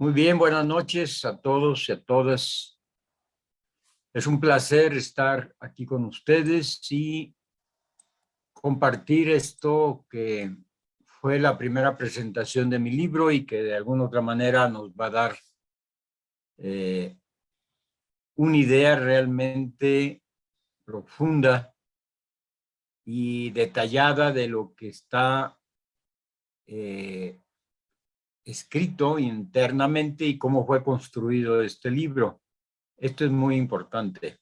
Muy bien, buenas noches a todos y a todas. Es un placer estar aquí con ustedes y compartir esto que fue la primera presentación de mi libro y que de alguna otra manera nos va a dar eh, una idea realmente profunda y detallada de lo que está eh, escrito internamente y cómo fue construido este libro. Esto es muy importante.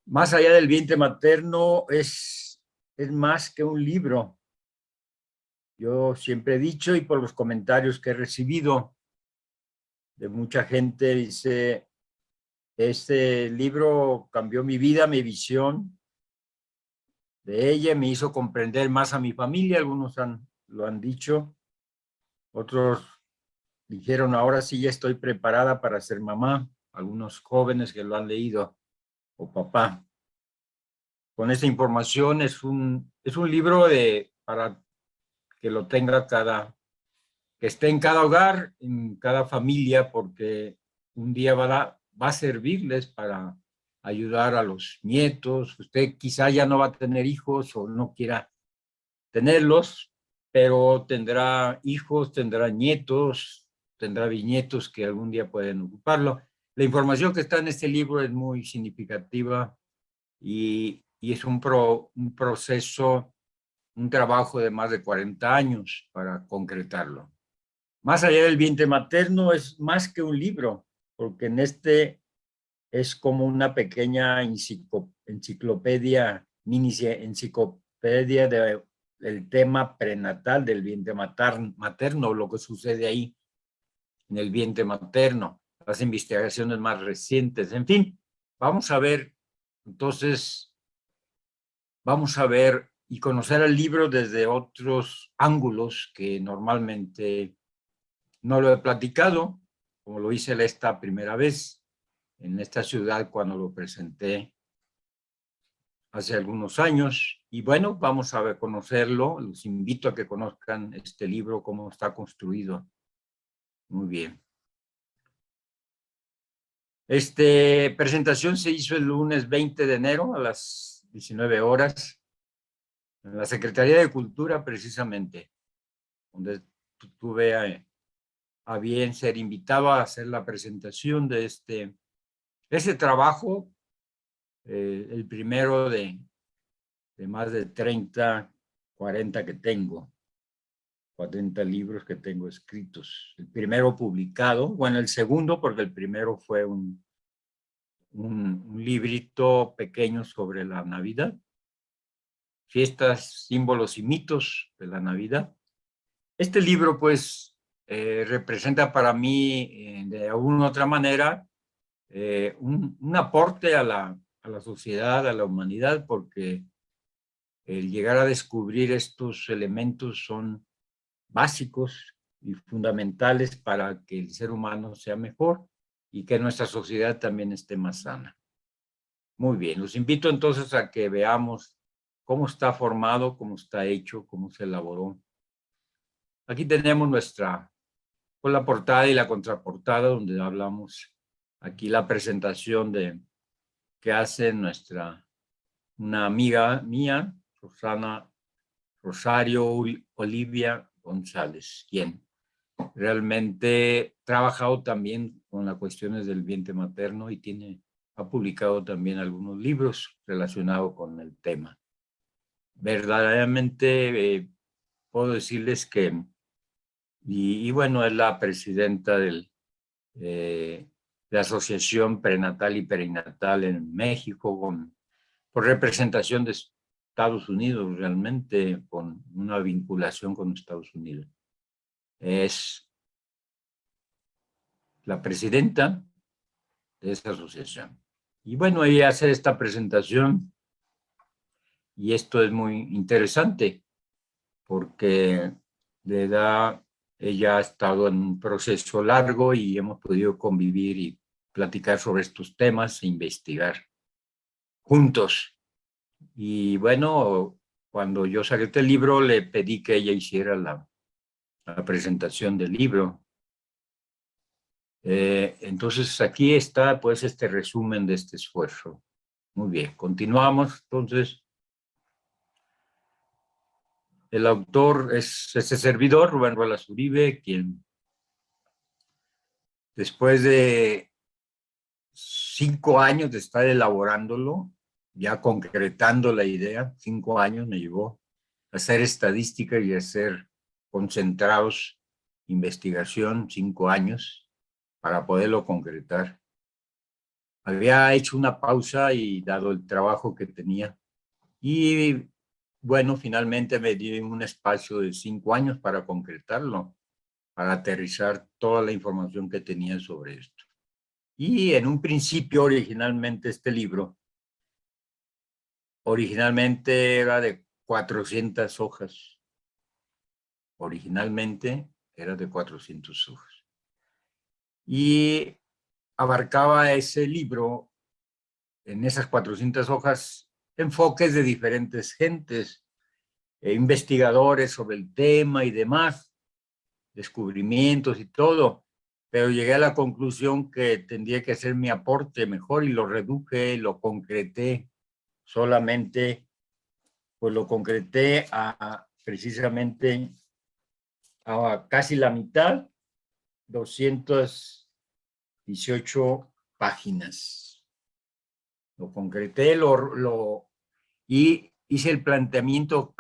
Más allá del vientre materno es más que un libro. Yo siempre he dicho, y por los comentarios que he recibido de mucha gente, dice, este libro cambió mi vida, mi visión de ella, me hizo comprender más a mi familia, lo han dicho, otros dijeron, ahora sí ya estoy preparada para ser mamá, algunos jóvenes que lo han leído, o papá. Con esta información es un libro para que lo tenga que esté en cada hogar, en cada familia, porque un día va a servirles para ayudar a los nietos. Usted quizá ya no va a tener hijos o no quiera tenerlos, pero tendrá hijos, tendrá nietos, tendrá bisnietos que algún día pueden ocuparlo. La información que está en este libro es muy significativa y es un proceso, un trabajo de más de 40 años para concretarlo. Más allá del vientre materno es más que un libro, porque en este es como una pequeña enciclopedia, mini enciclopedia del tema prenatal del vientre materno, lo que sucede ahí en el vientre materno, las investigaciones más recientes, en fin, vamos a ver, entonces, vamos a ver y conocer el libro desde otros ángulos que normalmente no lo he platicado, como lo hice esta primera vez en esta ciudad cuando lo presenté hace algunos años. Y bueno, vamos a ver, conocerlo. Los invito a que conozcan este libro, cómo está construido. Muy bien. Esta presentación se hizo el lunes 20 de enero a las 19 horas en la Secretaría de Cultura, precisamente, donde tuve a bien ser invitado a hacer la presentación de ese trabajo, el primero de más de 30, 40 que tengo, 40 libros que tengo escritos. El primero publicado, bueno, el segundo porque el primero fue un librito pequeño sobre la Navidad, fiestas, símbolos y mitos de la Navidad. Este libro, pues, representa para mí, de alguna u otra manera, un aporte a la sociedad, a la humanidad, porque el llegar a descubrir estos elementos son básicos y fundamentales para que el ser humano sea mejor y que nuestra sociedad también esté más sana. Muy bien, los invito entonces a que veamos cómo está formado, cómo está hecho, cómo se elaboró. Aquí tenemos con la portada y la contraportada, donde hablamos aquí la presentación que hace una amiga mía, Rosario Olivia González, quien realmente ha trabajado también con las cuestiones del vientre materno y ha publicado también algunos libros relacionados con el tema. Verdaderamente puedo decirles que, y bueno, es la presidenta de la Asociación Prenatal y Perinatal en México, por representación de Estados Unidos, realmente con una vinculación con Estados Unidos. Es la presidenta de esa asociación. Y bueno, ella hace esta presentación y esto es muy interesante porque ella ha estado en un proceso largo y hemos podido convivir y platicar sobre estos temas e investigar juntos. Y bueno, cuando yo saqué este libro, le pedí que ella hiciera la presentación del libro. Entonces aquí está pues este resumen de este esfuerzo. Muy bien, continuamos. Entonces, el autor es ese servidor, Rubén Ruelas Uribe, quien después de 5 años de estar elaborándolo, ya concretando la idea, 5 años me llevó a hacer estadística y a hacer concentrados investigación, 5 años, para poderlo concretar. Había hecho una pausa y dado el trabajo que tenía. Y bueno, finalmente me di un espacio de 5 años para concretarlo, para aterrizar toda la información que tenía sobre esto. Y en un principio, originalmente, este libro, originalmente era de 400 hojas. Originalmente era de 400 hojas. Y abarcaba ese libro, en esas 400 hojas, enfoques de diferentes gentes, investigadores sobre el tema y demás, descubrimientos y todo, pero llegué a la conclusión que tendría que hacer mi aporte mejor y lo reduje, lo concreté solamente, pues lo concreté a precisamente a casi la mitad, 218 páginas. Lo concreté y hice el planteamiento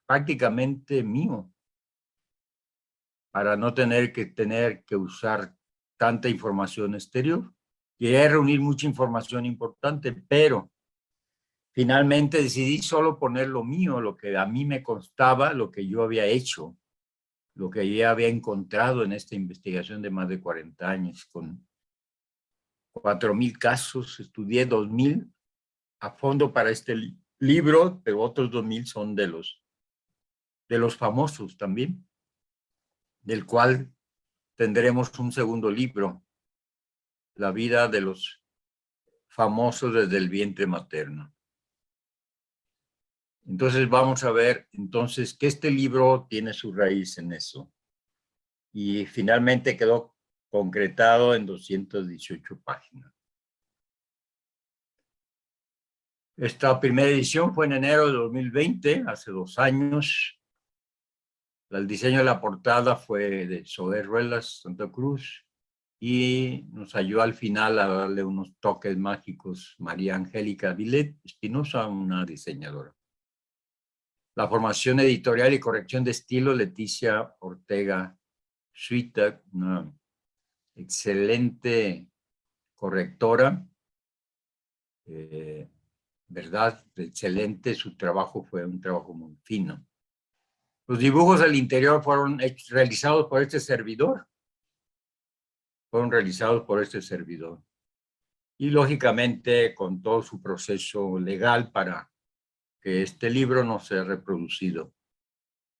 prácticamente mío, para no tener que usar tanta información exterior. Quería reunir mucha información importante, pero finalmente decidí solo poner lo mío, lo que a mí me constaba, lo que yo había hecho, lo que ya había encontrado en esta investigación de más de 40 años, con 4,000 casos, estudié 2,000 a fondo para este libro, pero otros 2,000 son de los famosos también, del cual tendremos un segundo libro, La vida de los famosos desde el vientre materno. Entonces vamos a ver entonces que este libro tiene su raíz en eso. Y finalmente quedó concretado en 218 páginas. Esta primera edición fue en enero de 2020, hace 2 años. El diseño de la portada fue de Zoé Ruelas Santa Cruz y nos ayudó al final a darle unos toques mágicos María Angélica Vilet Espinosa, una diseñadora. La formación editorial y corrección de estilo, Leticia Ortega Suita, una excelente correctora, ¿verdad? Excelente, su trabajo fue un trabajo muy fino. Los dibujos al interior fueron realizados por este servidor. Y lógicamente con todo su proceso legal para que este libro no sea reproducido,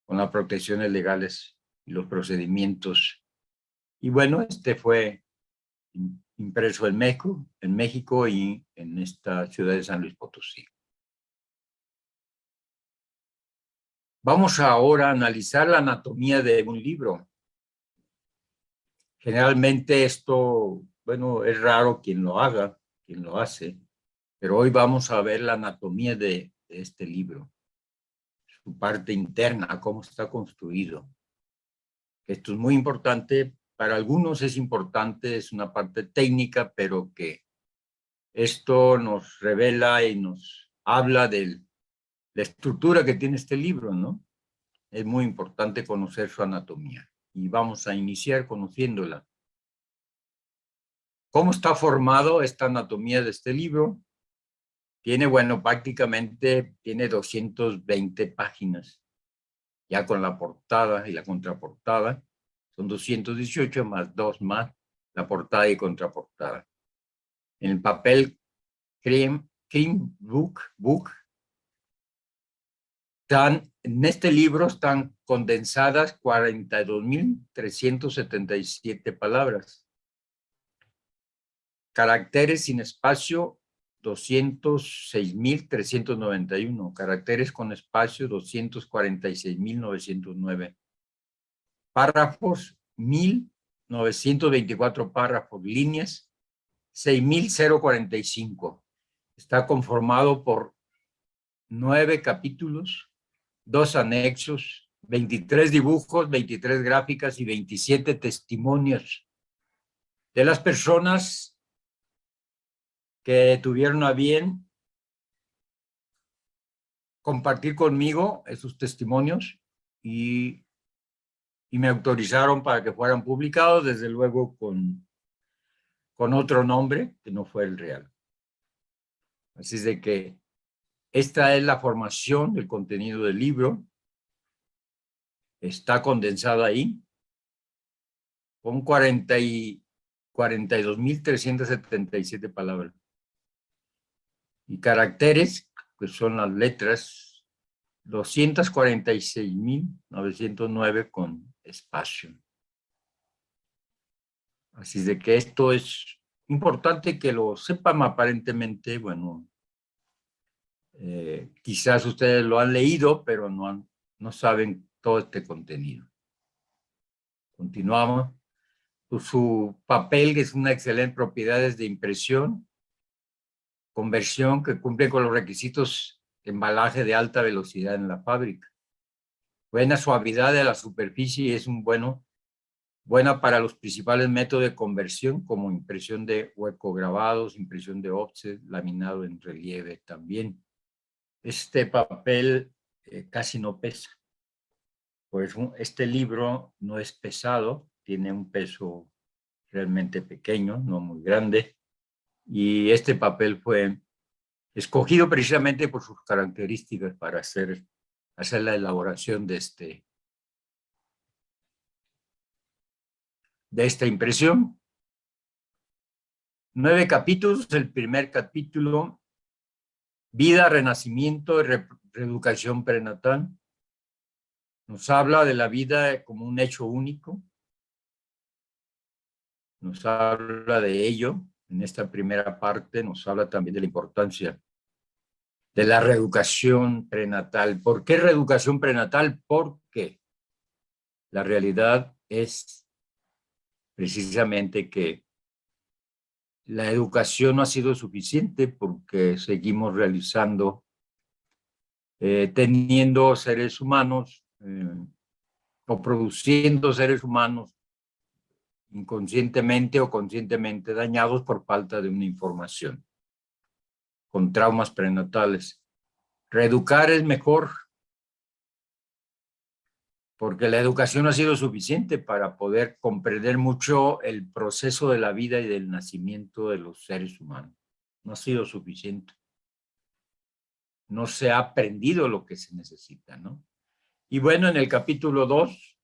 con las protecciones legales y los procedimientos. Y bueno, este fue impreso en México y en esta ciudad de San Luis Potosí. Vamos ahora a analizar la anatomía de un libro. Generalmente esto, bueno, es raro quien lo haga, quien lo hace, pero hoy vamos a ver la anatomía de este libro, su parte interna, cómo está construido. Esto es muy importante, para algunos es importante, es una parte técnica, pero que esto nos revela y nos habla de la estructura que tiene este libro, ¿no? Es muy importante conocer su anatomía y vamos a iniciar conociéndola. ¿Cómo está formado esta anatomía de este libro? Tiene, bueno, prácticamente tiene 220 páginas, ya con la portada y la contraportada. Son 218 más 2 más la portada y contraportada. En el papel cream book, en este libro están condensadas 42,377 palabras. Caracteres sin espacio, 206,391. Caracteres con espacio, 246,909. Párrafos, 924 párrafos, líneas, 6,045. Está conformado por 9 capítulos, 2 anexos, 23 dibujos, 23 gráficas y 27 testimonios de las personas que tuvieron a bien compartir conmigo esos testimonios y me autorizaron para que fueran publicados, desde luego con otro nombre que no fue el real. Así es de que esta es la formación del contenido del libro. Está condensado ahí con 42,377 palabras. Y caracteres, que son las letras, 246,909 con espacio. Así de que esto es importante que lo sepan. Aparentemente, bueno, quizás ustedes lo han leído, pero no saben todo este contenido. Continuamos. Su papel, que es una excelente propiedades de impresión, conversión, que cumple con los requisitos de embalaje de alta velocidad en la fábrica. Buena suavidad de la superficie es buena para los principales métodos de conversión, como impresión de huecograbados, impresión de offset, laminado en relieve también. Este papel casi no pesa. Pues este libro no es pesado, tiene un peso realmente pequeño, no muy grande, y este papel fue escogido precisamente por sus características para hacer la elaboración de esta impresión. 9 capítulos. El primer capítulo, vida, renacimiento y reeducación prenatal. Nos habla de la vida como un hecho único. Nos habla de ello. En esta primera parte nos habla también de la importancia de la reeducación prenatal. ¿Por qué reeducación prenatal? Porque la realidad es precisamente que la educación no ha sido suficiente, porque seguimos teniendo seres humanos o produciendo seres humanos inconscientemente o conscientemente dañados por falta de una información, con traumas prenatales. Reeducar es mejor, porque la educación no ha sido suficiente para poder comprender mucho el proceso de la vida y del nacimiento de los seres humanos. No ha sido suficiente. No se ha aprendido lo que se necesita, ¿no? Y bueno, en el capítulo 2,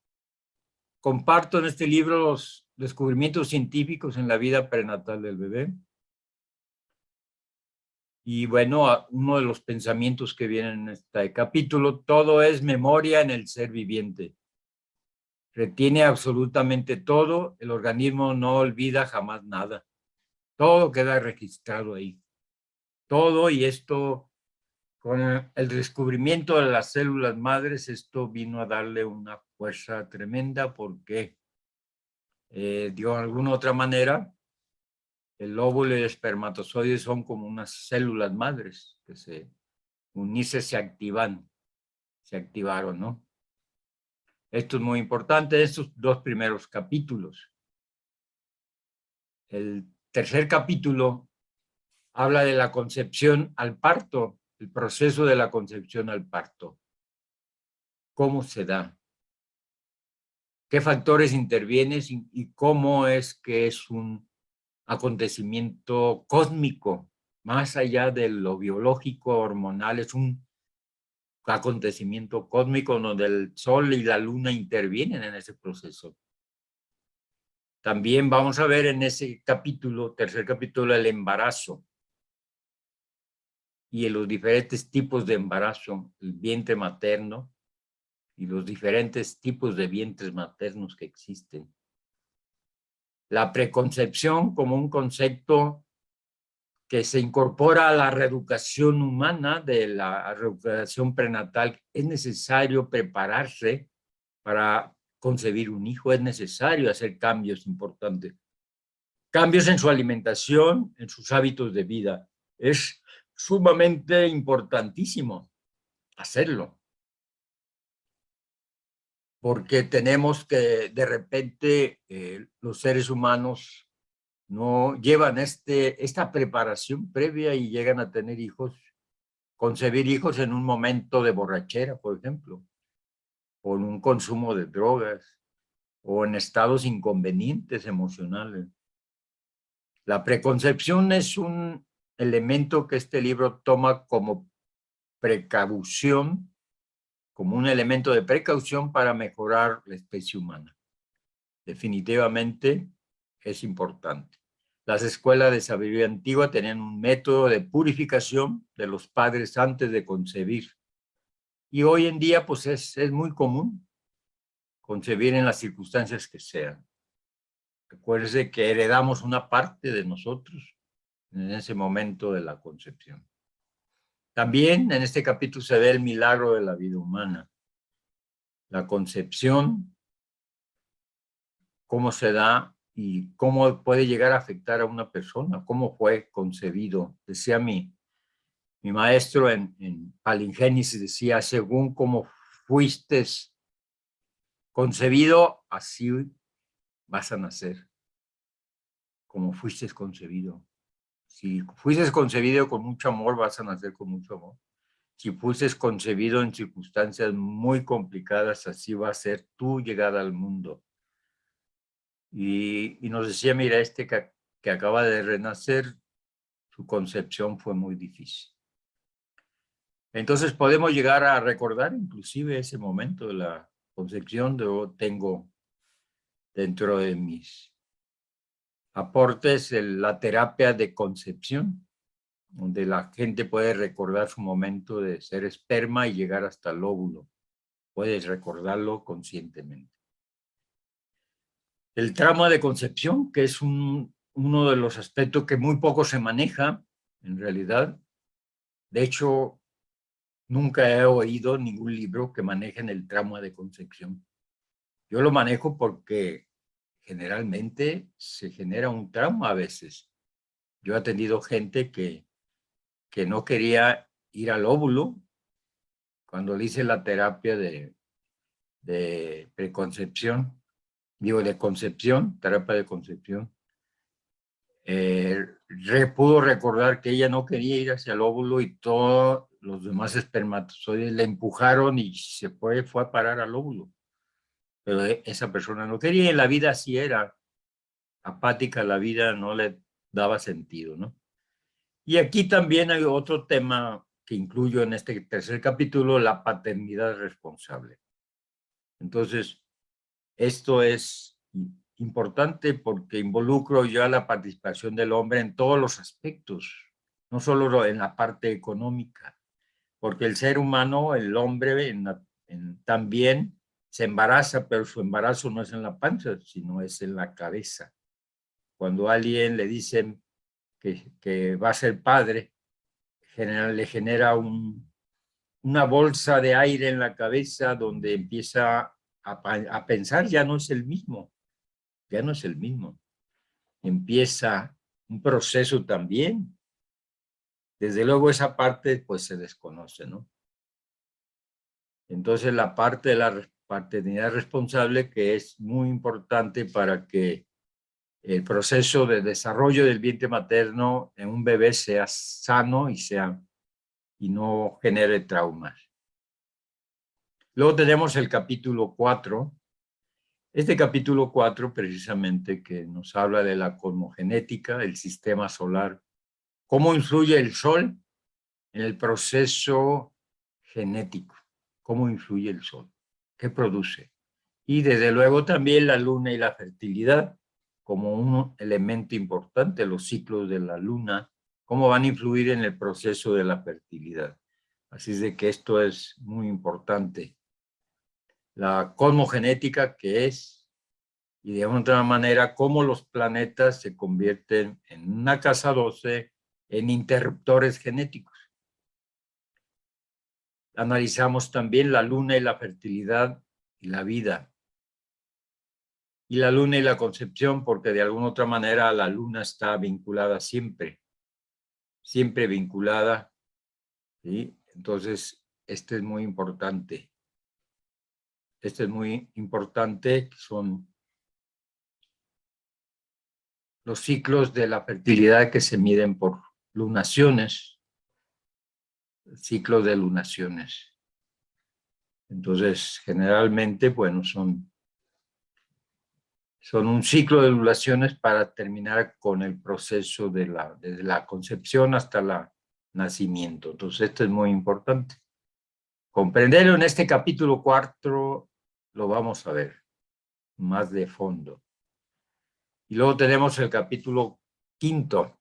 comparto en este libro los descubrimientos científicos en la vida prenatal del bebé. Y bueno, uno de los pensamientos que vienen en este capítulo: todo es memoria en el ser viviente. Retiene absolutamente todo, el organismo no olvida jamás nada. Todo queda registrado ahí. Todo, y esto, con el descubrimiento de las células madres, esto vino a darle una fuerza tremenda, porque de alguna otra manera, el óvulo y el espermatozoide son como unas células madres que unirse se activaron, ¿no? Esto es muy importante, estos 2 primeros capítulos. El tercer capítulo habla de la concepción al parto, el proceso de la concepción al parto. ¿Cómo se da? ¿Qué factores intervienen y cómo es que es un acontecimiento cósmico, más allá de lo biológico, hormonal? Es un acontecimiento cósmico donde el sol y la luna intervienen en ese proceso. También vamos a ver en ese capítulo, tercer capítulo, el embarazo y en los diferentes tipos de embarazo, el vientre materno y los diferentes tipos de vientres maternos que existen. La preconcepción como un concepto que se incorpora a la reeducación humana, de la reeducación prenatal. Es necesario prepararse para concebir un hijo, es necesario hacer cambios importantes. Cambios en su alimentación, en sus hábitos de vida. Es sumamente importantísimo hacerlo. Porque tenemos que, de repente, los seres humanos no llevan esta preparación previa y llegan a tener hijos, concebir hijos en un momento de borrachera, por ejemplo, o en un consumo de drogas, o en estados inconvenientes emocionales. La preconcepción es un elemento que este libro toma como precaución, como un elemento de precaución para mejorar la especie humana. Definitivamente es importante. Las escuelas de sabiduría antigua tenían un método de purificación de los padres antes de concebir. Y hoy en día, pues es muy común concebir en las circunstancias que sean. Recuerde que heredamos una parte de nosotros en ese momento de la concepción. También en este capítulo se ve el milagro de la vida humana. La concepción, cómo se da y cómo puede llegar a afectar a una persona, cómo fue concebido. Decía mi maestro en Palingénesis, decía, según cómo fuiste concebido, así vas a nacer, como fuiste concebido. Si fuiste concebido con mucho amor, vas a nacer con mucho amor. Si fuiste concebido en circunstancias muy complicadas, así va a ser tu llegada al mundo. Y nos decía, mira, que acaba de renacer, su concepción fue muy difícil. Entonces podemos llegar a recordar inclusive ese momento de la concepción. Yo tengo dentro de mis aportes la terapia de concepción, donde la gente puede recordar su momento de ser esperma y llegar hasta el óvulo. Puedes recordarlo conscientemente. El trauma de concepción, que es uno de los aspectos que muy poco se maneja, en realidad. De hecho, nunca he oído ningún libro que manejen el trauma de concepción. Yo lo manejo porque generalmente se genera un trauma a veces. Yo he atendido gente que no quería ir al óvulo cuando le hice la terapia de preconcepción, digo, de concepción, terapia de concepción. Pudo recordar que ella no quería ir hacia el óvulo y todos los demás espermatozoides le empujaron y se fue a parar al óvulo. Pero esa persona no quería, y en la vida así era, apática, la vida no le daba sentido, ¿no? Y aquí también hay otro tema que incluyo en este tercer capítulo, la paternidad responsable. Entonces, esto es importante porque involucro ya la participación del hombre en todos los aspectos, no solo en la parte económica, porque el ser humano, el hombre, también se embaraza, pero su embarazo no es en la panza, sino es en la cabeza. Cuando a alguien le dicen que va a ser padre, le genera una bolsa de aire en la cabeza donde empieza a pensar, ya no es el mismo, ya no es el mismo. Empieza un proceso también. Desde luego esa parte pues se desconoce, ¿no? Entonces la parte de la paternidad responsable, que es muy importante para que el proceso de desarrollo del vientre materno en un bebé sea sano y no genere traumas. Luego tenemos el capítulo 4. Este capítulo 4 precisamente que nos habla de la cosmogenética, del sistema solar, cómo influye el sol en el proceso genético, cómo influye el sol, qué produce. Y desde luego también la luna y la fertilidad como un elemento importante, los ciclos de la luna, cómo van a influir en el proceso de la fertilidad. Así es de que esto es muy importante. La cosmogenética, que es, y de otra manera, cómo los planetas se convierten en una casa 12 en interruptores genéticos. Analizamos también la luna y la fertilidad y la vida. y la luna y la concepción, porque de alguna otra manera la luna está vinculada siempre, siempre vinculada, ¿sí? Entonces, este es muy importante. Este es muy importante, son los ciclos de la fertilidad que se miden por lunaciones, ciclos de lunaciones. Entonces, generalmente, bueno, son un ciclo de lunaciones para terminar con el proceso desde la concepción hasta el nacimiento. Entonces, esto es muy importante. Comprenderlo en este capítulo 4 lo vamos a ver más de fondo. Y luego tenemos el capítulo 5,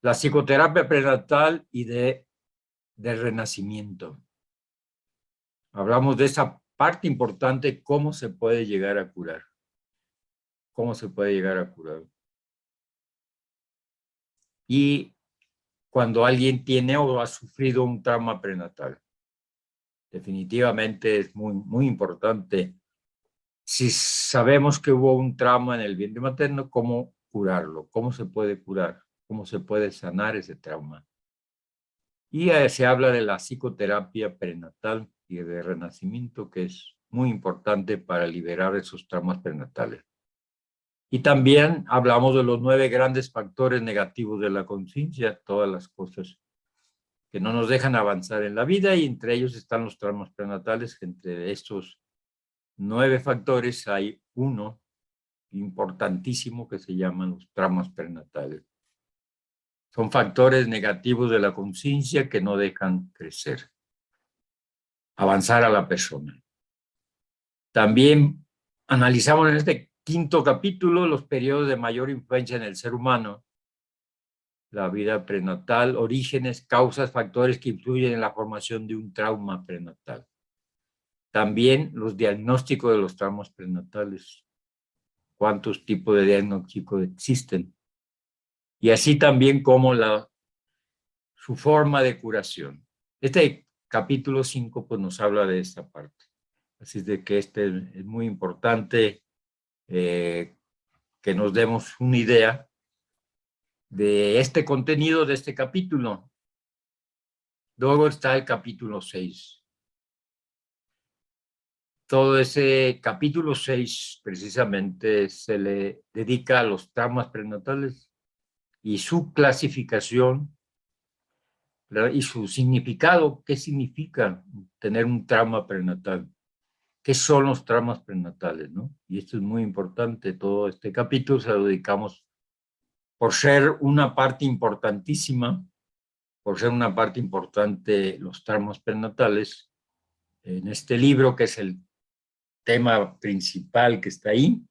la psicoterapia prenatal y del renacimiento. Hablamos de esa parte importante, cómo se puede llegar a curar. Cómo se puede llegar a curar. Y cuando alguien tiene o ha sufrido un trauma prenatal. Definitivamente es muy, muy importante. Si sabemos que hubo un trauma en el vientre materno, ¿cómo curarlo? ¿Cómo se puede curar? ¿Cómo se puede sanar ese trauma? Y se habla de la psicoterapia prenatal y de renacimiento, que es muy importante para liberar esos traumas prenatales. Y también hablamos de los 9 grandes factores negativos de la conciencia, todas las cosas que no nos dejan avanzar en la vida, y entre ellos están los traumas prenatales, que entre estos 9 factores hay uno importantísimo que se llaman los traumas prenatales. Son factores negativos de la conciencia que no dejan crecer, avanzar a la persona. También analizamos en este 5º capítulo los periodos de mayor influencia en el ser humano, la vida prenatal, orígenes, causas, factores que influyen en la formación de un trauma prenatal. También los diagnósticos de los traumas prenatales, cuántos tipos de diagnósticos existen. Y así también como su forma de curación. Este capítulo 5 pues nos habla de esta parte. Así es de que es muy importante que nos demos una idea de este contenido de este capítulo. Luego está el capítulo 6. Todo ese capítulo 6 precisamente se le dedica a los traumas prenatales y su clasificación, ¿verdad? Y su significado. ¿Qué significa tener un trauma prenatal? ¿Qué son los traumas prenatales, no? Y esto es muy importante. Todo este capítulo se lo dedicamos por ser una parte importantísima, por ser una parte importante los traumas prenatales en este libro, que es el tema principal que está ahí.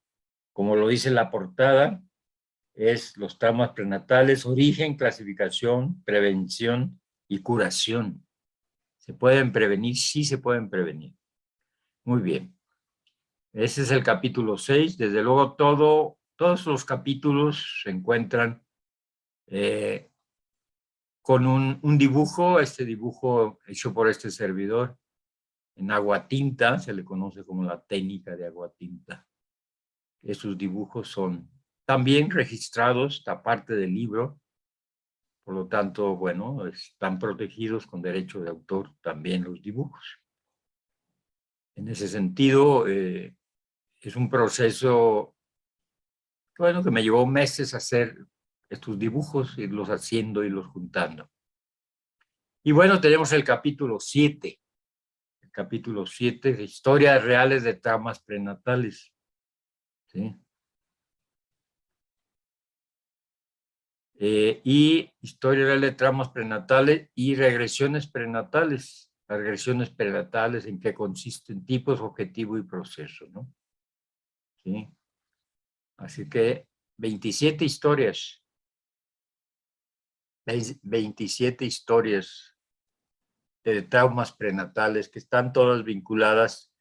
Como lo dice la portada, es los traumas prenatales, origen, clasificación, prevención y curación. ¿Se pueden prevenir? Sí, se pueden prevenir. Muy bien. Ese es el capítulo 6. Desde luego, todos los capítulos se encuentran con un dibujo, este dibujo hecho por este servidor, en aguatinta, se le conoce como la técnica de aguatinta. Esos dibujos son también registrados, esta parte del libro, por lo tanto, bueno, están protegidos con derecho de autor también los dibujos. En ese sentido, es un proceso, bueno, que me llevó meses hacer estos dibujos, irlos haciendo, irlos juntando. Y bueno, tenemos el capítulo 7. El capítulo 7 de historias reales de traumas prenatales. ¿Sí? Y historia real de traumas prenatales y regresiones prenatales. Las regresiones prenatales, en qué consisten, tipos, objetivo y proceso, ¿no? ¿Sí? Así que 27 historias. 27 historias de traumas prenatales que están todas vinculadas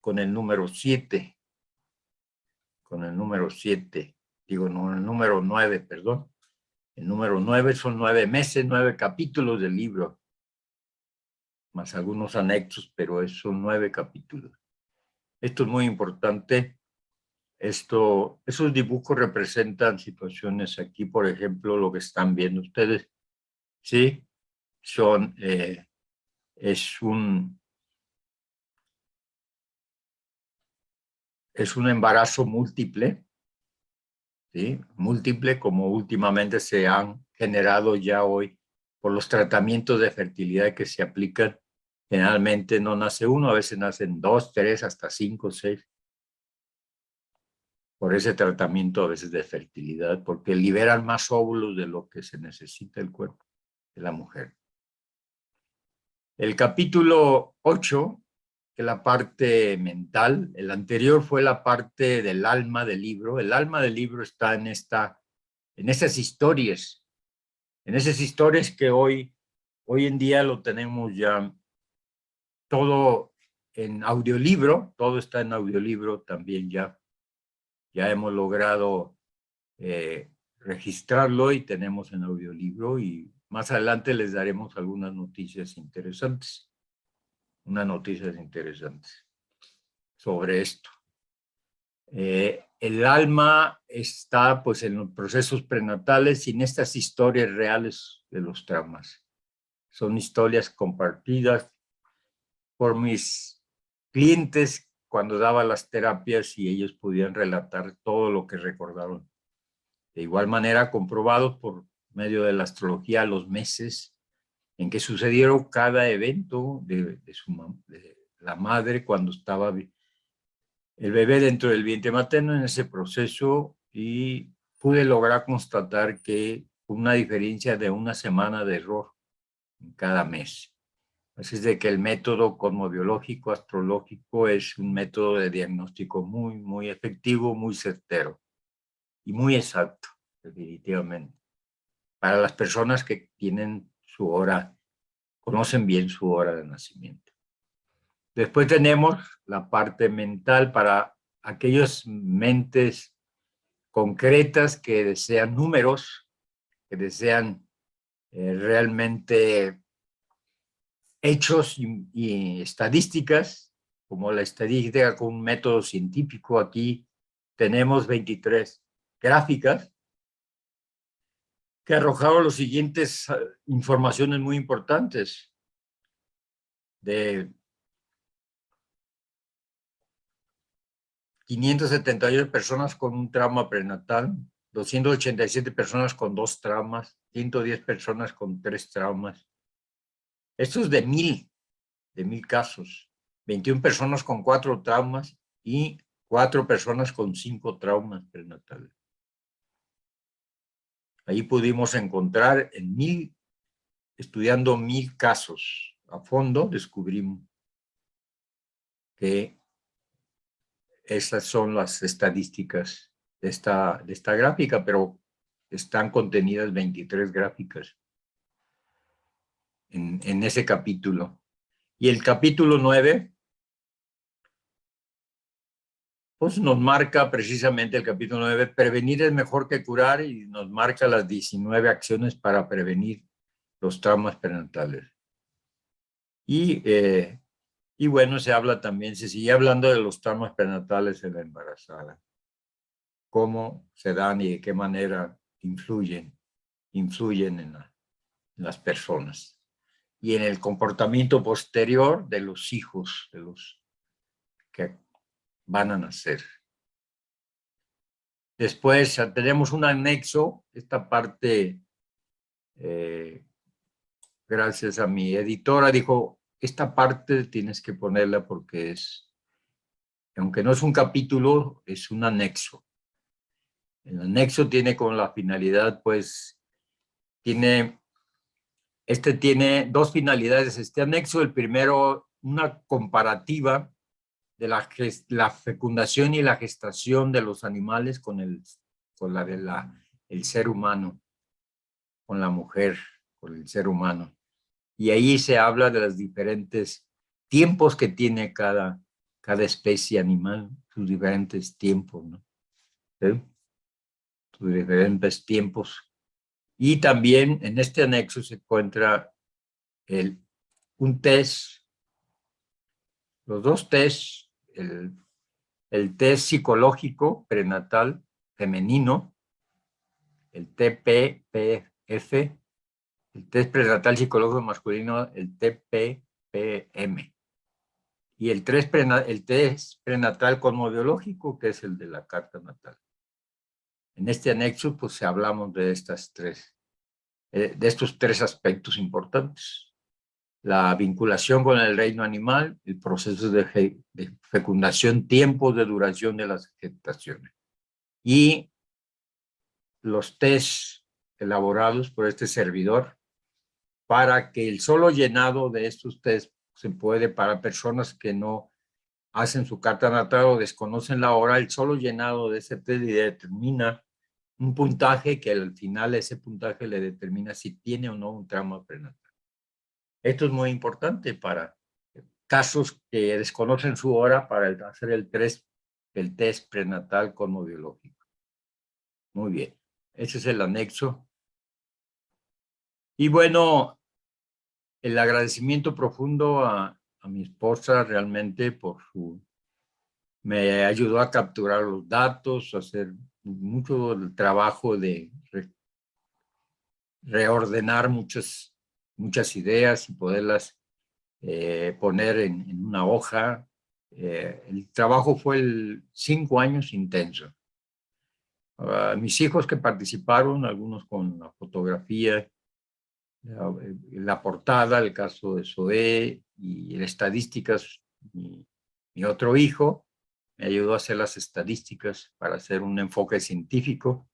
con el número 7. Con el número 7. Digo, no, el número 9, perdón. El número 9 son 9 meses, 9 capítulos del libro, más algunos anexos, pero son 9 capítulos. Esto es muy importante Esos dibujos representan situaciones aquí, por ejemplo, lo que están viendo ustedes, ¿sí? Es un embarazo múltiple, ¿sí? Múltiple, como últimamente se han generado ya hoy por los tratamientos de fertilidad que se aplican. Generalmente no nace uno, a veces nacen 2, 3, hasta 5, 6. Por ese tratamiento a veces de fertilidad, porque liberan más óvulos de lo que se necesita el cuerpo de la mujer. El capítulo 8, que es la parte mental, el anterior fue la parte del alma del libro. El alma del libro está en esas historias que hoy en día lo tenemos ya todo en audiolibro, todo está en audiolibro también ya. Ya hemos logrado registrarlo y tenemos en audiolibro, y más adelante les daremos algunas noticias interesantes, sobre esto. El alma está pues en los procesos prenatales, sin estas historias reales de los traumas. Son historias compartidas por mis clientes cuando daba las terapias, y ellos podían relatar todo lo que recordaron. De igual manera, comprobados por medio de la astrología los meses en que sucedieron cada evento de la madre cuando estaba el bebé dentro del vientre materno en ese proceso, y pude lograr constatar que una diferencia de una semana de error en cada mes. Así es de que el método cosmobiológico astrológico es un método de diagnóstico muy, muy efectivo, muy certero y muy exacto, definitivamente. Para las personas que tienen su hora, conocen bien su hora de nacimiento. Después tenemos la parte mental para aquellas mentes concretas que desean números, que desean realmente hechos y estadísticas, como la estadística con un método científico. Aquí tenemos 23 gráficas que arrojaron los siguientes informaciones muy importantes. De 578 personas con un trauma prenatal, 287 personas con 2 traumas, 110 personas con 3 traumas. Esto es de 1000 casos. 21 personas con 4 traumas y 4 personas con 5 traumas prenatales. Ahí pudimos encontrar estudiando 1000 casos a fondo, descubrimos que esas son las estadísticas de esta gráfica, pero están contenidas 23 gráficas en ese capítulo. Y el capítulo 9, pues nos marca precisamente el capítulo 9, prevenir es mejor que curar, y nos marca las 19 acciones para prevenir los traumas prenatales. Y bueno, se sigue hablando de los traumas prenatales en la embarazada, cómo se dan y de qué manera influyen en las personas y en el comportamiento posterior de los hijos, de los que van a nacer. Después tenemos un anexo, esta parte, gracias a mi editora, dijo, esta parte tienes que ponerla porque aunque no es un capítulo, es un anexo. El anexo tiene como la finalidad, pues, tiene 2 finalidades. Este anexo, el primero, una comparativa de la fecundación y la gestación de los animales con la el ser humano, con la mujer, con el ser humano. Y ahí se habla de los diferentes tiempos que tiene cada especie animal, sus diferentes tiempos, ¿no? ¿Sí? Sus diferentes tiempos. Y también en este anexo se encuentra un test, los 2 tests, el test psicológico prenatal femenino, el TPPF, el test prenatal psicológico masculino, el TPPM, y el test prenatal cosmobiológico, que es el de la carta natal. En este anexo, pues hablamos de estos tres aspectos importantes: la vinculación con el reino animal, el proceso de fecundación, tiempos de duración de las gestaciones, y los test elaborados por este servidor, para que el solo llenado de estos test se puede, para personas que no hacen su carta natal o desconocen la hora, el solo llenado de ese test le determina un puntaje que al final ese puntaje le determina si tiene o no un trauma prenatal. Esto es muy importante para casos que desconocen su hora, para hacer el test prenatal cosmobiológico. Muy bien, ese es el anexo. Y bueno, el agradecimiento profundo a mi esposa realmente por me ayudó a capturar los datos, a hacer mucho el trabajo de reordenar muchas ideas y poderlas poner en una hoja. El trabajo fue 5 años intenso. Mis hijos que participaron, algunos con la fotografía, la portada, el caso de Zoé, y las estadísticas, mi otro hijo me ayudó a hacer las estadísticas para hacer un enfoque científico,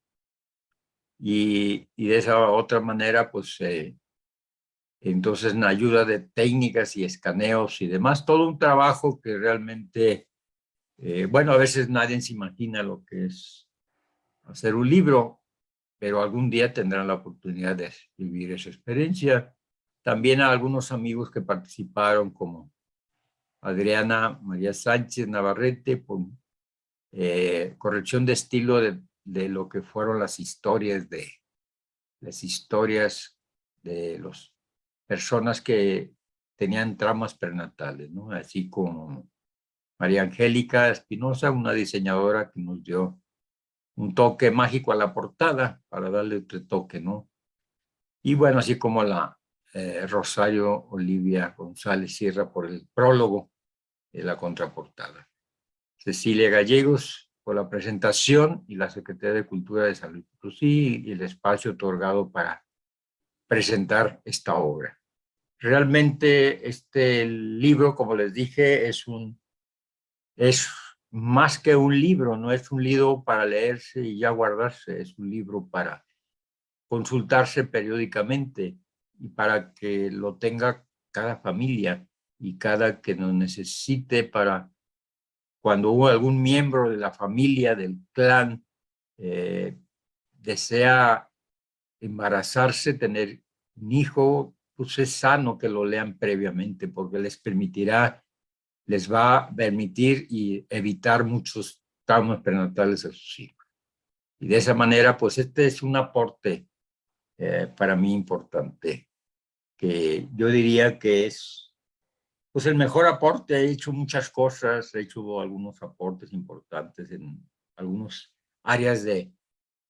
y de esa otra manera, pues, entonces en ayuda de técnicas y escaneos y demás, todo un trabajo que realmente, bueno, a veces nadie se imagina lo que es hacer un libro, pero algún día tendrán la oportunidad de vivir esa experiencia. También a algunos amigos que participaron, como Adriana María Sánchez Navarrete, con corrección de estilo de lo que fueron las historias de las personas que tenían traumas prenatales, ¿no? Así como María Angélica Espinosa, una diseñadora que nos dio un toque mágico a la portada para darle otro toque, ¿no? Y bueno, así como la Rosario Olivia González Sierra por el prólogo de la contraportada. Cecilia Gallegos por la presentación, y la Secretaría de Cultura de San Luis Potosí, y el espacio otorgado para presentar esta obra. Realmente este libro, como les dije, es más que un libro, no es un libro para leerse y ya guardarse, es un libro para consultarse periódicamente y para que lo tenga cada familia y cada que lo necesite, para cuando hubo algún miembro de la familia, del clan, desea embarazarse, tener un hijo, pues es sano que lo lean previamente, porque les va a permitir y evitar muchos traumas prenatales a sus hijos. Y de esa manera, pues este es un aporte para mí importante, que yo diría que es pues el mejor aporte. He hecho muchas cosas, he hecho algunos aportes importantes en algunas áreas de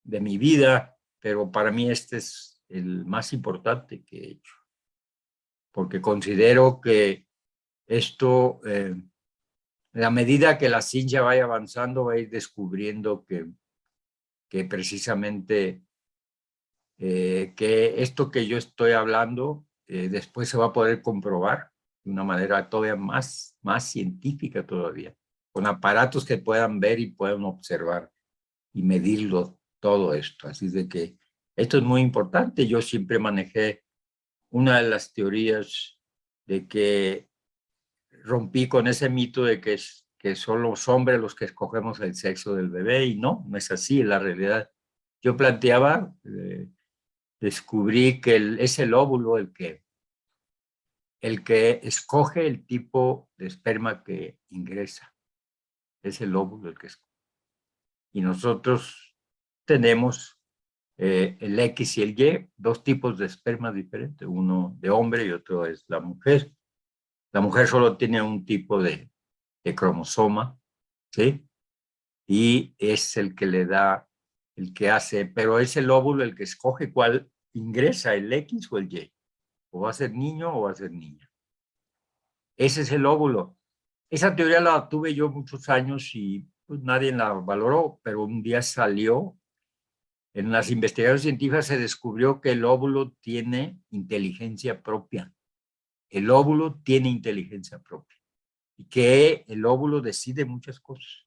mi vida, pero para mí este es el más importante que he hecho, porque considero que esto, a medida que la ciencia vaya avanzando, va a ir descubriendo que precisamente que esto que yo estoy hablando después se va a poder comprobar de una manera todavía más científica todavía, con aparatos que puedan ver y puedan observar y medirlo todo esto. Así de que esto es muy importante. Yo siempre manejé una de las teorías de que rompí con ese mito de que son los hombres los que escogemos el sexo del bebé, y no es así en la realidad. Yo planteaba, descubrí que es el óvulo el que escoge el tipo de esperma que ingresa. Es el óvulo el que escoge. Y nosotros tenemos el X y el Y, dos tipos de esperma diferentes, uno de hombre y otro es la mujer. La mujer solo tiene un tipo de cromosoma, ¿sí? y es el que le da, el que hace, pero es el óvulo el que escoge cuál ingresa, el X o el Y, o va a ser niño o va a ser niña. Ese es el óvulo. Esa teoría la tuve yo muchos años y pues, nadie la valoró, pero un día salió, en las investigaciones científicas se descubrió que el óvulo tiene inteligencia propia. El óvulo tiene inteligencia propia y que el óvulo decide muchas cosas.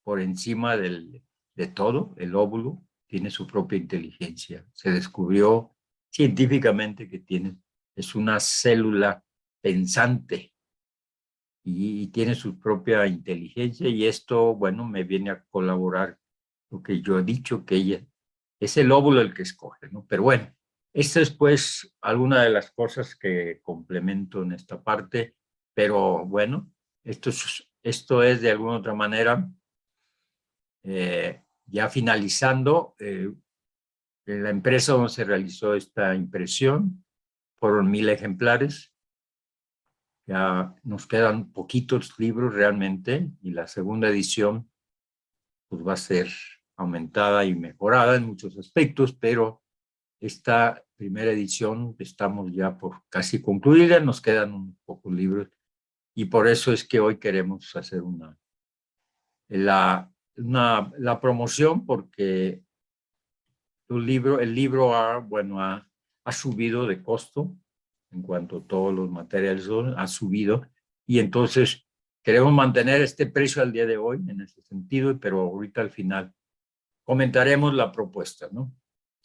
Por encima de todo, el óvulo tiene su propia inteligencia. Se descubrió científicamente que es una célula pensante y tiene su propia inteligencia y esto, bueno, me viene a colaborar lo que yo he dicho, que ella es el óvulo el que escoge, ¿no? Pero bueno, esta es pues alguna de las cosas que complemento en esta parte, pero bueno, esto es de alguna otra manera, ya finalizando, en la empresa donde se realizó esta impresión, fueron 1000 ejemplares. Ya nos quedan poquitos libros realmente y la segunda edición pues va a ser aumentada y mejorada en muchos aspectos, pero esta primera edición estamos ya por casi concluida, nos quedan un pocos libros y por eso es que hoy queremos hacer la promoción porque el libro ha subido de costo en cuanto a todos los materiales ha subido y entonces queremos mantener este precio al día de hoy en ese sentido, pero ahorita al final comentaremos la propuesta, ¿no?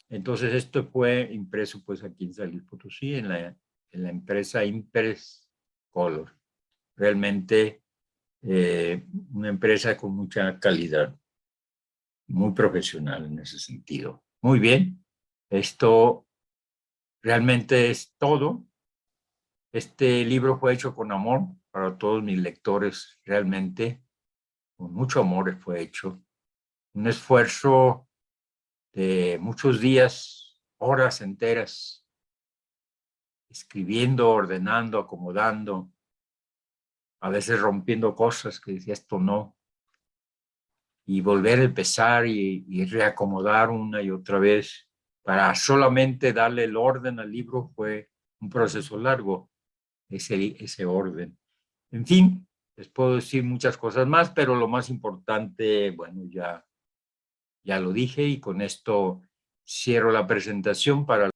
Entonces esto fue impreso pues aquí en San Luis Potosí en la empresa Impress Color. Realmente una empresa con mucha calidad, muy profesional en ese sentido. Muy bien, esto realmente es todo. Este libro fue hecho con amor para todos mis lectores, realmente, con mucho amor fue hecho. Un esfuerzo de muchos días, horas enteras, escribiendo, ordenando, acomodando, a veces rompiendo cosas que decía esto no, y volver a empezar y reacomodar una y otra vez para solamente darle el orden al libro fue un proceso largo, ese orden. En fin, les puedo decir muchas cosas más, pero lo más importante, bueno, ya lo dije y con esto cierro la presentación para